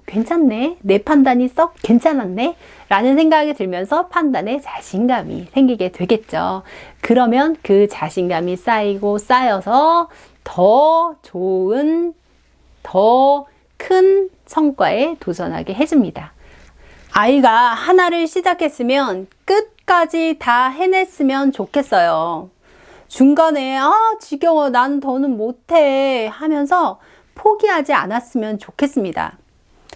괜찮네, 내 판단이 썩 괜찮았네 라는 생각이 들면서 판단에 자신감이 생기게 되겠죠. 그러면 그 자신감이 쌓이고 쌓여서 더 좋은, 더 큰 성과에 도전하게 해줍니다. 아이가 하나를 시작했으면 끝까지 다 해냈으면 좋겠어요. 중간에 지겨워, 나는 더는 못해 하면서 포기하지 않았으면 좋겠습니다.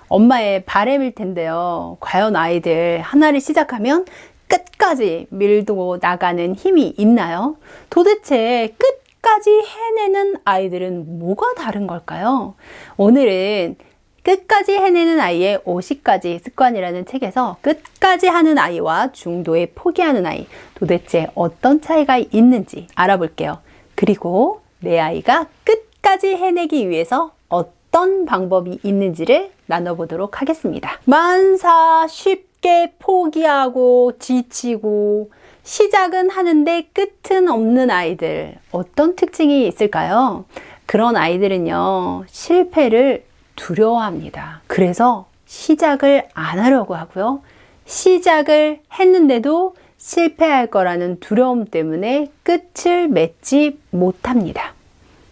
엄마의 바람일 텐데요. 과연 아이들 하나를 시작하면 끝까지 밀고 나가는 힘이 있나요? 도대체 끝까지 해내는 아이들은 뭐가 다른 걸까요? 오늘은 끝까지 해내는 아이의 50가지 습관이라는 책에서 끝까지 하는 아이와 중도에 포기하는 아이, 도대체 어떤 차이가 있는지 알아볼게요. 그리고 내 아이가 끝까지 해내기 위해서 어떤 방법이 있는지를 나눠보도록 하겠습니다. 만사 쉽게 포기하고 지치고 시작은 하는데 끝은 없는 아이들, 어떤 특징이 있을까요? 그런 아이들은요, 실패를 두려워합니다. 그래서 시작을 안 하려고 하고요. 시작을 했는데도 실패할 거라는 두려움 때문에 끝을 맺지 못합니다.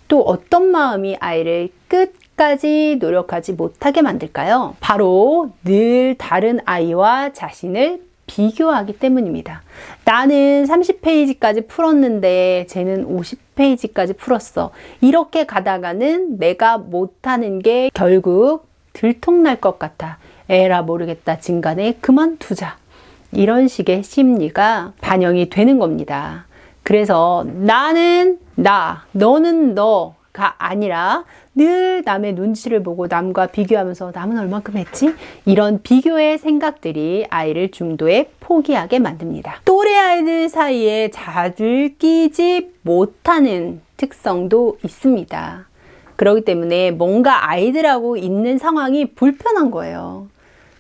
또 어떤 마음이 아이를 끝까지 노력하지 못하게 만들까요? 바로 늘 다른 아이와 자신을 비교하기 때문입니다. 나는 30페이지까지 풀었는데 쟤는 50페이지까지 풀었어. 이렇게 가다가는 내가 못하는 게 결국 들통날 것 같아. 에라 모르겠다. 진간에 그만두자. 이런 식의 심리가 반영이 되는 겁니다. 그래서 나는 나, 너는 너가 아니라 늘 남의 눈치를 보고 남과 비교하면서 남은 얼만큼 했지? 이런 비교의 생각들이 아이를 중도에 포기하게 만듭니다. 또래 아이들 사이에 잘 끼지 못하는 특성도 있습니다. 그렇기 때문에 뭔가 아이들하고 있는 상황이 불편한 거예요.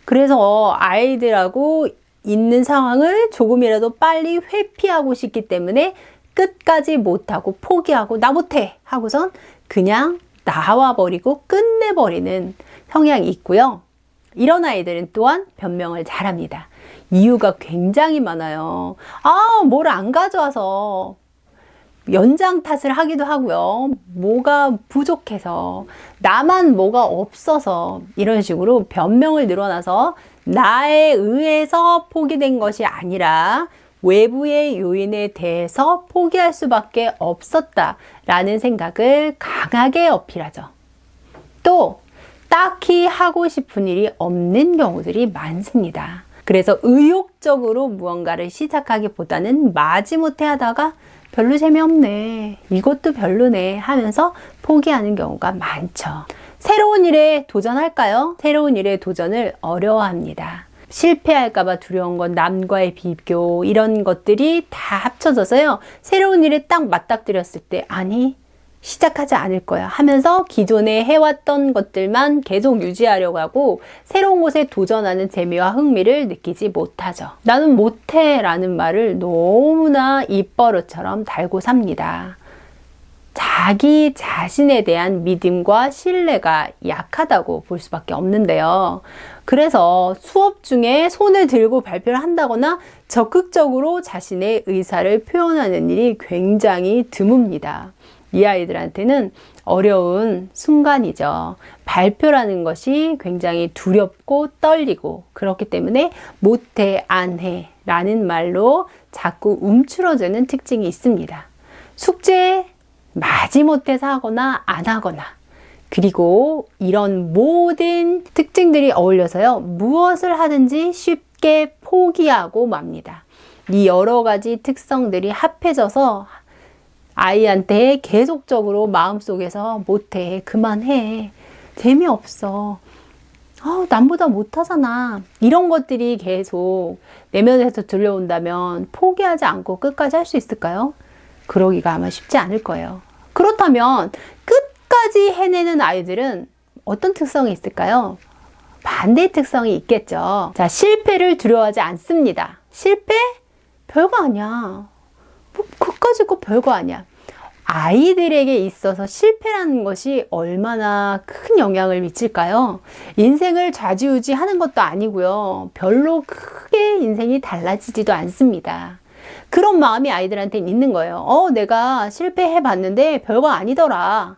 그래서 아이들하고 있는 상황을 조금이라도 빨리 회피하고 싶기 때문에 끝까지 못하고 포기하고 나 못해 하고선 그냥 나와버리고 끝내버리는 성향이 있고요. 이런 아이들은 또한 변명을 잘합니다. 이유가 굉장히 많아요. 뭘 안 가져와서 연장 탓을 하기도 하고요. 뭐가 부족해서, 나만 뭐가 없어서 이런 식으로 변명을 늘어나서 나에 의해서 포기된 것이 아니라 외부의 요인에 대해서 포기할 수밖에 없었다라는 생각을 강하게 어필하죠. 또 딱히 하고 싶은 일이 없는 경우들이 많습니다. 그래서 의욕적으로 무언가를 시작하기보다는 마지못해 하다가 별로 재미없네, 이것도 별로네 하면서 포기하는 경우가 많죠. 새로운 일에 도전할까요? 새로운 일에 도전을 어려워합니다. 실패할까봐 두려운 건 남과의 비교, 이런 것들이 다 합쳐져서요, 새로운 일에 딱 맞닥뜨렸을 때 아니 시작하지 않을 거야 하면서 기존에 해왔던 것들만 계속 유지하려고 하고 새로운 곳에 도전하는 재미와 흥미를 느끼지 못하죠. 나는 못해 라는 말을 너무나 입버릇처럼 달고 삽니다. 자기 자신에 대한 믿음과 신뢰가 약하다고 볼 수밖에 없는데요. 그래서 수업 중에 손을 들고 발표를 한다거나 적극적으로 자신의 의사를 표현하는 일이 굉장히 드뭅니다. 이 아이들한테는 어려운 순간이죠. 발표라는 것이 굉장히 두렵고 떨리고 그렇기 때문에 못해, 안 해 라는 말로 자꾸 움츠러드는 특징이 있습니다. 숙제 마지못해서 하거나 안 하거나, 그리고 이런 모든 특징들이 어울려서요, 무엇을 하든지 쉽게 포기하고 맙니다. 이 여러 가지 특성들이 합해져서 아이한테 계속적으로 마음속에서 못해, 그만해, 재미없어, 남보다 못하잖아, 이런 것들이 계속 내면에서 들려온다면 포기하지 않고 끝까지 할 수 있을까요? 그러기가 아마 쉽지 않을 거예요. 그렇다면 끝까지 해내는 아이들은 어떤 특성이 있을까요? 반대의 특성이 있겠죠. 자, 실패를 두려워하지 않습니다. 실패? 별거 아니야. 끝까지 거 별거 아니야. 아이들에게 있어서 실패라는 것이 얼마나 큰 영향을 미칠까요? 인생을 좌지우지하는 것도 아니고요. 별로 크게 인생이 달라지지도 않습니다. 그런 마음이 아이들한테는 있는 거예요. 내가 실패해봤는데 별거 아니더라.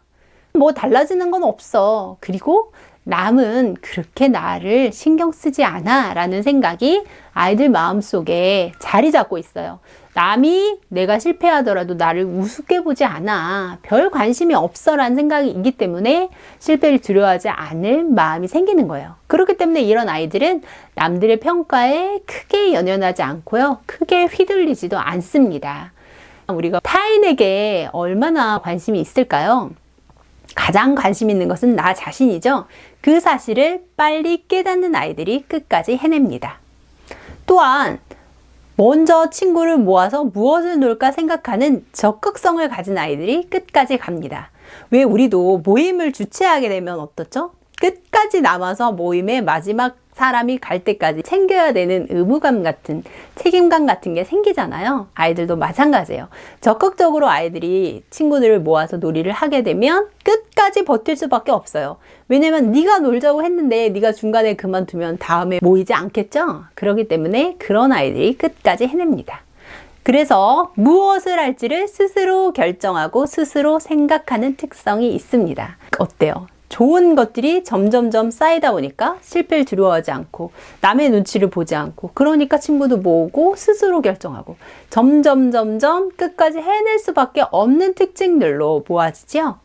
뭐 달라지는 건 없어. 그리고 남은 그렇게 나를 신경 쓰지 않아 라는 생각이 아이들 마음속에 자리 잡고 있어요. 남이 내가 실패하더라도 나를 우습게 보지 않아. 별 관심이 없어 라는 생각이 있기 때문에 실패를 두려워하지 않을 마음이 생기는 거예요. 그렇기 때문에 이런 아이들은 남들의 평가에 크게 연연하지 않고요. 크게 휘둘리지도 않습니다. 우리가 타인에게 얼마나 관심이 있을까요? 가장 관심 있는 것은 나 자신이죠. 그 사실을 빨리 깨닫는 아이들이 끝까지 해냅니다. 또한 먼저 친구를 모아서 무엇을 놀까 생각하는 적극성을 가진 아이들이 끝까지 갑니다. 왜 우리도 모임을 주최하게 되면 어떻죠? 끝까지 남아서 모임의 마지막 사람이 갈 때까지 챙겨야 되는 의무감 같은, 책임감 같은 게 생기잖아요. 아이들도 마찬가지예요. 적극적으로 아이들이 친구들을 모아서 놀이를 하게 되면 끝까지 버틸 수밖에 없어요. 왜냐면 네가 놀자고 했는데 네가 중간에 그만두면 다음에 모이지 않겠죠? 그렇기 때문에 그런 아이들이 끝까지 해냅니다. 그래서 무엇을 할지를 스스로 결정하고 스스로 생각하는 특성이 있습니다. 어때요? 좋은 것들이 점점점 쌓이다 보니까 실패를 두려워하지 않고 남의 눈치를 보지 않고 그러니까 친구도 모으고 스스로 결정하고 점점 끝까지 해낼 수밖에 없는 특징들로 모아지죠.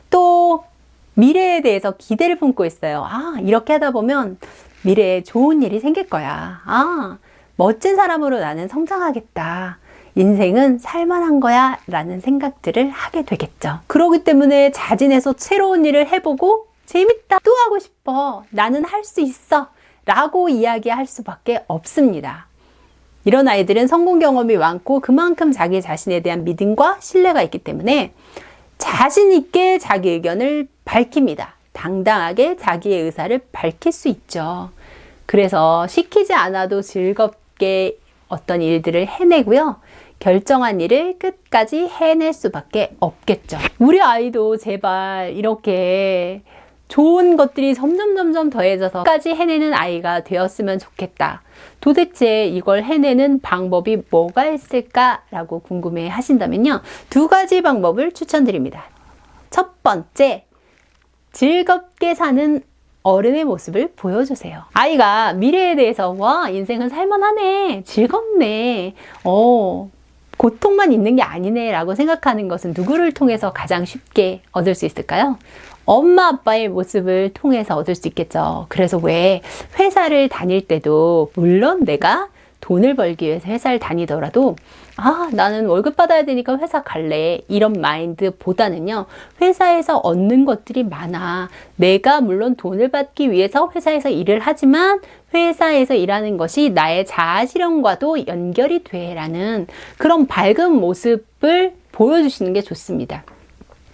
또 미래에 대해서 기대를 품고 있어요. 이렇게 하다 보면 미래에 좋은 일이 생길 거야. 멋진 사람으로 나는 성장하겠다. 인생은 살만한 거야 라는 생각들을 하게 되겠죠. 그렇기 때문에 자진해서 새로운 일을 해보고 재밌다, 또 하고 싶어, 나는 할 수 있어 라고 이야기할 수밖에 없습니다. 이런 아이들은 성공 경험이 많고 그만큼 자기 자신에 대한 믿음과 신뢰가 있기 때문에 자신 있게 자기 의견을 밝힙니다. 당당하게 자기의 의사를 밝힐 수 있죠. 그래서 시키지 않아도 즐겁게 어떤 일들을 해내고요. 결정한 일을 끝까지 해낼 수밖에 없겠죠. 우리 아이도 제발 이렇게 좋은 것들이 점점 더해져서 끝까지 해내는 아이가 되었으면 좋겠다. 도대체 이걸 해내는 방법이 뭐가 있을까라고 궁금해 하신다면요. 2가지 방법을 추천드립니다. 첫 번째, 즐겁게 사는 어른의 모습을 보여주세요. 아이가 미래에 대해서 와, 인생은 살만하네, 즐겁네, 고통만 있는 게 아니네 라고 생각하는 것은 누구를 통해서 가장 쉽게 얻을 수 있을까요? 엄마 아빠의 모습을 통해서 얻을 수 있겠죠. 그래서 왜 회사를 다닐 때도 물론 내가 돈을 벌기 위해서 회사를 다니더라도 나는 월급 받아야 되니까 회사 갈래 이런 마인드보다는요, 회사에서 얻는 것들이 많아. 내가 물론 돈을 받기 위해서 회사에서 일을 하지만 회사에서 일하는 것이 나의 자아실현과도 연결이 돼 라는 그런 밝은 모습을 보여주시는 게 좋습니다.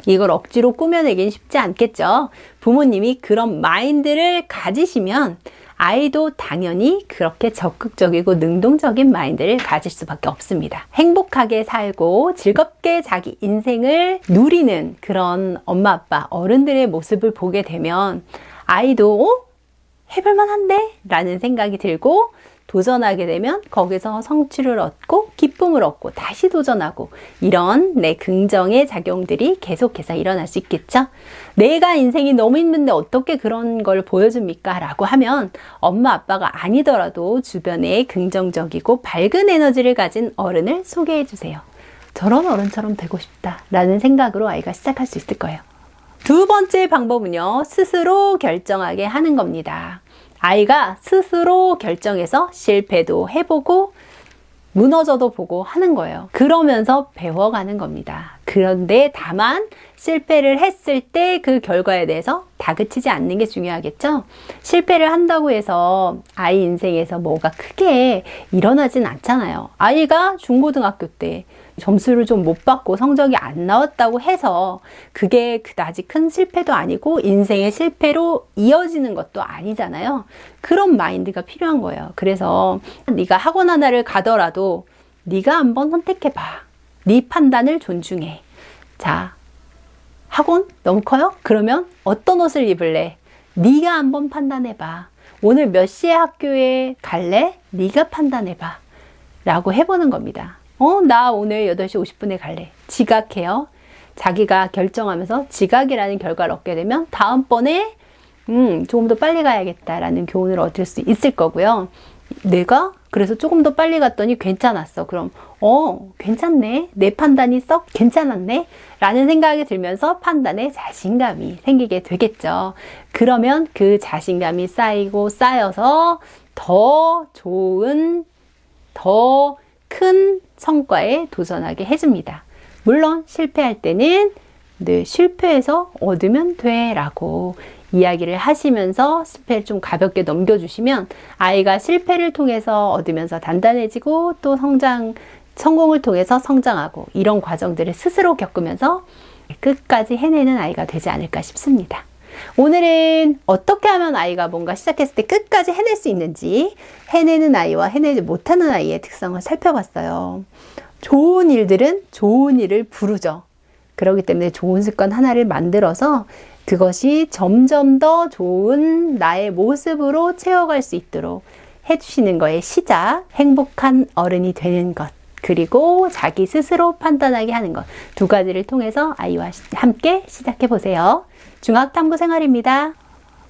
이걸 억지로 꾸며내긴 쉽지 않겠죠. 부모님이 그런 마인드를 가지시면 아이도 당연히 그렇게 적극적이고 능동적인 마인드를 가질 수밖에 없습니다. 행복하게 살고 즐겁게 자기 인생을 누리는 그런 엄마, 아빠, 어른들의 모습을 보게 되면 아이도 해볼만 한데? 라는 생각이 들고 도전하게 되면 거기서 성취를 얻고 기쁨을 얻고 다시 도전하고 이런 긍정의 작용들이 계속해서 일어날 수 있겠죠. 내가 인생이 너무 힘든데 어떻게 그런 걸 보여줍니까? 라고 하면 엄마 아빠가 아니더라도 주변에 긍정적이고 밝은 에너지를 가진 어른을 소개해 주세요. 저런 어른처럼 되고 싶다 라는 생각으로 아이가 시작할 수 있을 거예요. 2번째 방법은요, 스스로 결정하게 하는 겁니다. 아이가 스스로 결정해서 실패도 해보고 무너져도 보고 하는 거예요. 그러면서 배워가는 겁니다. 그런데 다만 실패를 했을 때 그 결과에 대해서 다그치지 않는 게 중요하겠죠? 실패를 한다고 해서 아이 인생에서 뭐가 크게 일어나진 않잖아요. 아이가 중고등학교 때 점수를 좀 못 받고 성적이 안 나왔다고 해서 그게 그다지 큰 실패도 아니고 인생의 실패로 이어지는 것도 아니잖아요. 그런 마인드가 필요한 거예요. 그래서 네가 학원 하나를 가더라도 네가 한번 선택해봐. 네 판단을 존중해. 자, 학원 너무 커요? 그러면 어떤 옷을 입을래? 네가 한번 판단해봐. 오늘 몇 시에 학교에 갈래? 네가 판단해봐. 라고 해보는 겁니다. 나 오늘 8시 50분에 갈래. 지각해요. 자기가 결정하면서 지각이라는 결과를 얻게 되면 다음번에 조금 더 빨리 가야겠다라는 교훈을 얻을 수 있을 거고요. 내가 그래서 조금 더 빨리 갔더니 괜찮았어. 그럼 괜찮네. 내 판단이 썩 괜찮았네. 라는 생각이 들면서 판단에 자신감이 생기게 되겠죠. 그러면 그 자신감이 쌓이고 쌓여서 더 좋은, 더 큰 성과에 도전하게 해줍니다. 물론 실패할 때는 실패해서 얻으면 돼 라고 이야기를 하시면서 실패를 좀 가볍게 넘겨주시면 아이가 실패를 통해서 얻으면서 단단해지고 또 성공을 통해서 성장하고 이런 과정들을 스스로 겪으면서 끝까지 해내는 아이가 되지 않을까 싶습니다. 오늘은 어떻게 하면 아이가 뭔가 시작했을 때 끝까지 해낼 수 있는지 해내는 아이와 해내지 못하는 아이의 특성을 살펴봤어요. 좋은 일들은 좋은 일을 부르죠. 그렇기 때문에 좋은 습관 하나를 만들어서 그것이 점점 더 좋은 나의 모습으로 채워갈 수 있도록 해주시는 거의 시작, 행복한 어른이 되는 것, 그리고 자기 스스로 판단하게 하는 것, 두 가지를 통해서 아이와 함께 시작해 보세요. 중학탐구 생활입니다.